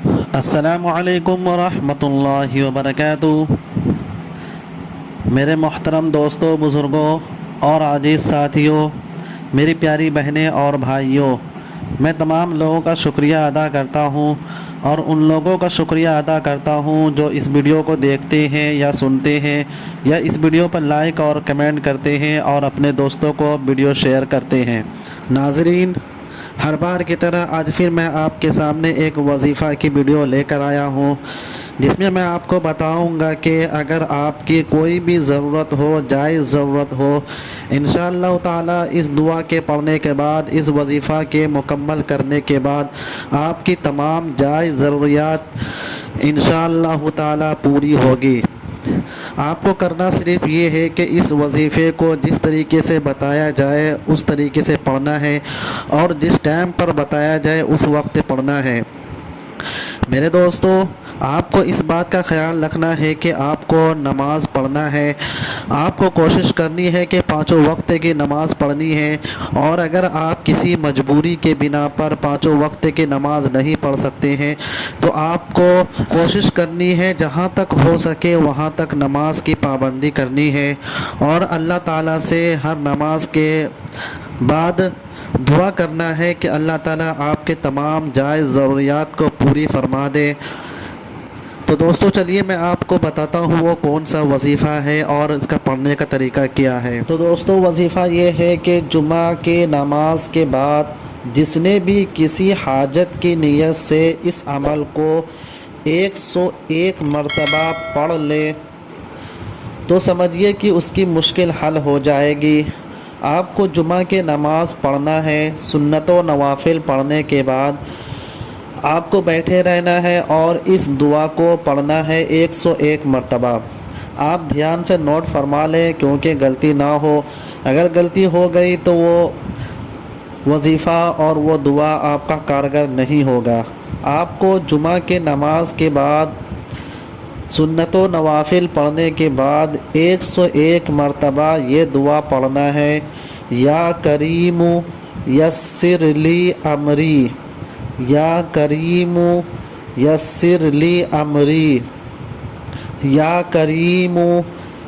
السلام علیکم ورحمۃ اللہ وبرکاتہ۔ میرے محترم دوستوں، بزرگوں اور عزیز ساتھیوں، میری پیاری بہنیں اور بھائیوں، میں تمام لوگوں کا شکریہ ادا کرتا ہوں اور ان لوگوں کا شکریہ ادا کرتا ہوں جو اس ویڈیو کو دیکھتے ہیں یا سنتے ہیں یا اس ویڈیو پر لائک اور کمنٹ کرتے ہیں اور اپنے دوستوں کو ویڈیو شیئر کرتے ہیں۔ ناظرین، ہر بار کی طرح آج پھر میں آپ کے سامنے ایک وظیفہ کی ویڈیو لے کر آیا ہوں، جس میں میں آپ کو بتاؤں گا کہ اگر آپ کی کوئی بھی ضرورت ہو، جائز ضرورت ہو، انشاءاللہ تعالی اس دعا کے پڑھنے کے بعد، اس وظیفہ کے مکمل کرنے کے بعد آپ کی تمام جائز ضروریات انشاءاللہ تعالی پوری ہوگی۔ آپ کو کرنا صرف یہ ہے کہ اس وظیفے کو جس طریقے سے بتایا جائے اس طریقے سے پڑھنا ہے اور جس ٹائم پر بتایا جائے اس وقت پڑھنا ہے۔ میرے دوستو، آپ کو اس بات کا خیال رکھنا ہے کہ آپ کو نماز پڑھنا ہے، آپ کو کوشش کرنی ہے کہ پانچوں وقت کی نماز پڑھنی ہے، اور اگر آپ کسی مجبوری کے بنا پر پانچوں وقت کی نماز نہیں پڑھ سکتے ہیں تو آپ کو کوشش کرنی ہے جہاں تک ہو سکے وہاں تک نماز کی پابندی کرنی ہے، اور اللہ تعالیٰ سے ہر نماز کے بعد دعا کرنا ہے کہ اللہ تعالیٰ آپ کے تمام جائز ضروریات کو پوری فرما دے۔ تو دوستو، چلیے میں آپ کو بتاتا ہوں وہ کون سا وظیفہ ہے اور اس کا پڑھنے کا طریقہ کیا ہے۔ تو دوستو، وظیفہ یہ ہے کہ جمعہ کے نماز کے بعد جس نے بھی کسی حاجت کی نیت سے اس عمل کو 101 مرتبہ پڑھ لے تو سمجھیے کہ اس کی مشکل حل ہو جائے گی۔ آپ کو جمعہ کے نماز پڑھنا ہے، سنت و نوافل پڑھنے کے بعد آپ کو بیٹھے رہنا ہے اور اس دعا کو پڑھنا ہے 101 مرتبہ۔ آپ دھیان سے نوٹ فرما لیں کیونکہ غلطی نہ ہو، اگر غلطی ہو گئی تو وہ وظیفہ اور وہ دعا آپ کا کارگر نہیں ہوگا۔ آپ کو جمعہ کے نماز کے بعد سنت و نوافل پڑھنے کے بعد 101 مرتبہ یہ دعا پڑھنا ہے: یا کریم یسر لی امری، یا کریم یسر لی امری، یا کریم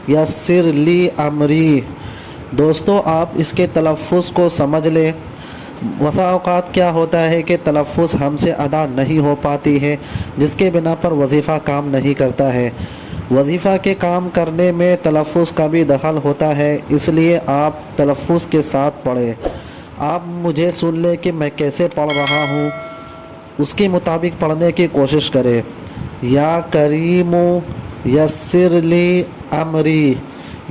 یسر لی امری۔ دوستو، آپ اس کے تلفظ کو سمجھ لیں۔ بسا اوقات کیا ہوتا ہے کہ تلفظ ہم سے ادا نہیں ہو پاتی ہے، جس کے بنا پر وظیفہ کام نہیں کرتا ہے۔ وظیفہ کے کام کرنے میں تلفظ کا بھی دخل ہوتا ہے، اس لیے آپ تلفظ کے ساتھ پڑھیں۔ آپ مجھے سن لیں کہ میں کیسے پڑھ رہا ہوں، اس کے مطابق پڑھنے کی کوشش کریں۔ یا کریم یسر لی امری،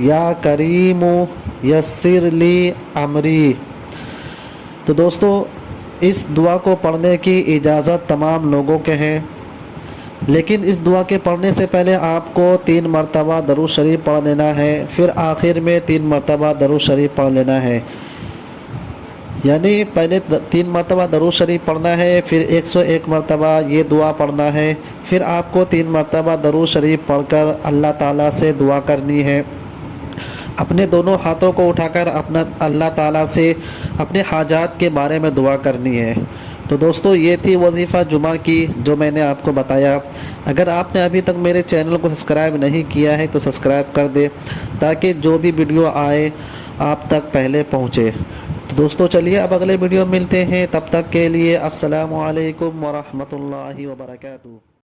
یا کریم یسر لی امری۔ تو دوستو، اس دعا کو پڑھنے کی اجازت تمام لوگوں کے ہیں، لیکن اس دعا کے پڑھنے سے پہلے آپ کو 3 مرتبہ درود شریف پڑھ لینا ہے، پھر آخر میں 3 مرتبہ درود شریف پڑھ لینا ہے۔ یعنی پہلے 3 مرتبہ درود شریف پڑھنا ہے، پھر 101 مرتبہ یہ دعا پڑھنا ہے، پھر آپ کو 3 مرتبہ درود شریف پڑھ کر اللہ تعالیٰ سے دعا کرنی ہے۔ اپنے دونوں ہاتھوں کو اٹھا کر اللہ تعالیٰ سے اپنے حاجات کے بارے میں دعا کرنی ہے۔ تو دوستو، یہ تھی وظیفہ جمعہ کی جو میں نے آپ کو بتایا۔ اگر آپ نے ابھی تک میرے چینل کو سبسکرائب نہیں کیا ہے تو سبسکرائب کر دے تاکہ جو بھی ویڈیو آئے آپ تک پہلے پہنچے۔ تو دوستو، چلیے اب اگلے ویڈیو ملتے ہیں، تب تک کے لیے السلام علیکم ورحمۃ اللہ وبرکاتہ۔